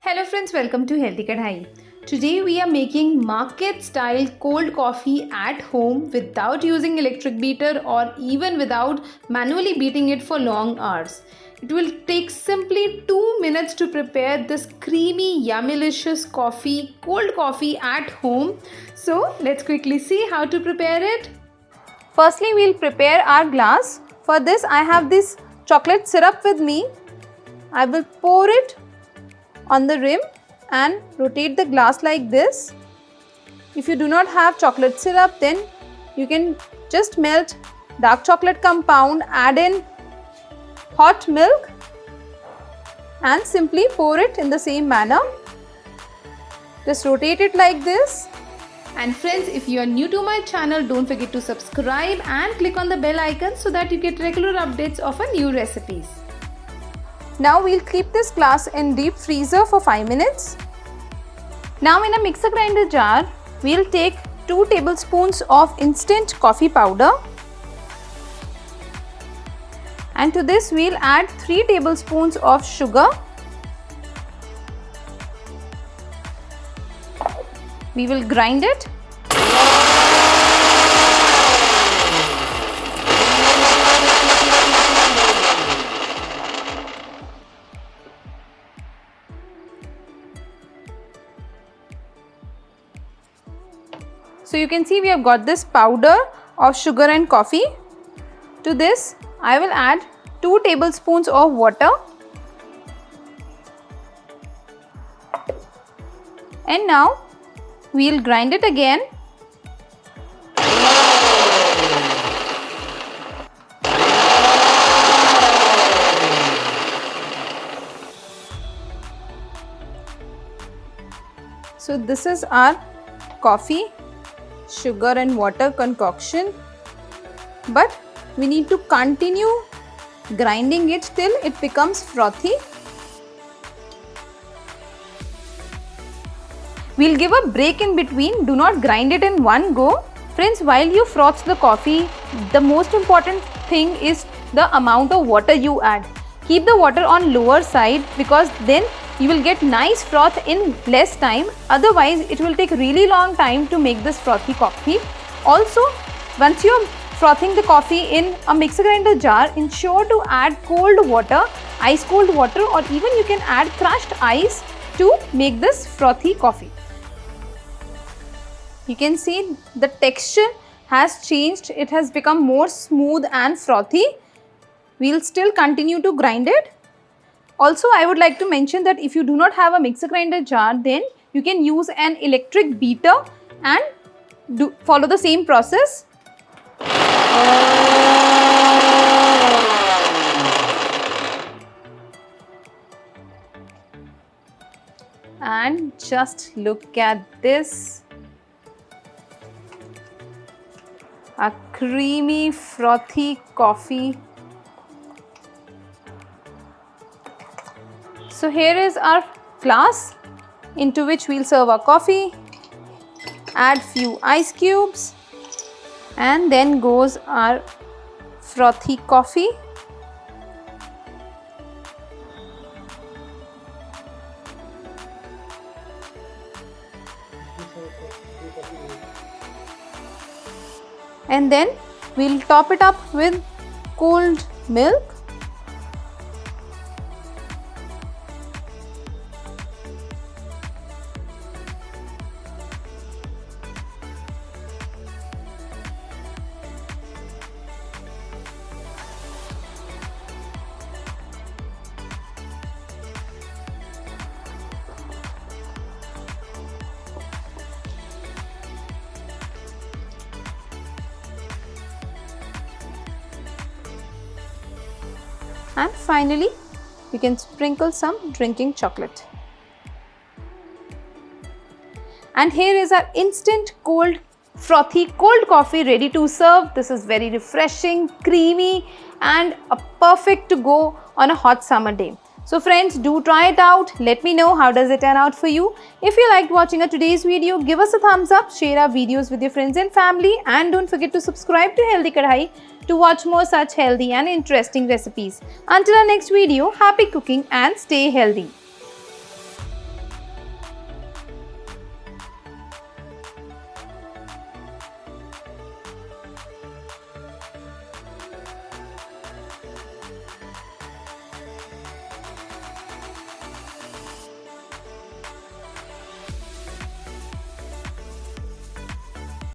Hello friends, welcome to Healthy Kadai. Today we are making market style cold coffee at home without using electric beater or even without manually beating it for long hours. It will take simply 2 minutes to prepare this creamy, yummylicious coffee, cold coffee at home. So let's quickly see how to prepare it. Firstly, we'll prepare our glass. For this I have this chocolate syrup with me. I will pour it on the rim and rotate the glass like this. If you do not have chocolate syrup, then you can just melt dark chocolate compound, add in hot milk and simply pour it in the same manner. Just rotate it like this. And friends, if you are new to my channel, don't forget to subscribe and click on the bell icon so that you get regular updates of our new recipes. Now we'll keep this glass in deep freezer for 5 minutes. Now in a mixer grinder jar, we'll take 2 tablespoons of instant coffee powder. And to this we'll add 3 tablespoons of sugar. We will grind it. So you can see we have got this powder of sugar and coffee. To this I will add 2 tablespoons of water. And now we will grind it again. So this is our coffee, sugar and water concoction, but we need to continue grinding it till it becomes frothy. We'll give a break in between, do not grind it in one go. Friends, while you froth the coffee, the most important thing is the amount of water you add. Keep the water on lower side because then you will get nice froth in less time. Otherwise, it will take really long time to make this frothy coffee. Also, once you are frothing the coffee in a mixer grinder jar, ensure to add cold water, ice cold water, or even you can add crushed ice to make this frothy coffee. You can see the texture has changed. It has become more smooth and frothy. We will still continue to grind it. Also, I would like to mention that if you do not have a mixer grinder jar, then you can use an electric beater and follow the same process. And just look at this. A creamy, frothy coffee. So here is our glass into which we'll serve our coffee, add few ice cubes, and then goes our frothy coffee. And then we'll top it up with cold milk. And finally, you can sprinkle some drinking chocolate. And here is our instant cold, frothy, cold coffee ready to serve. This is very refreshing, creamy, and perfect to go on a hot summer day. So friends, do try it out. Let me know how does it turn out for you. If you liked watching today's video, give us a thumbs up, share our videos with your friends and family, and don't forget to subscribe to Healthy Kadai to watch more such healthy and interesting recipes. Until our next video, happy cooking and stay healthy.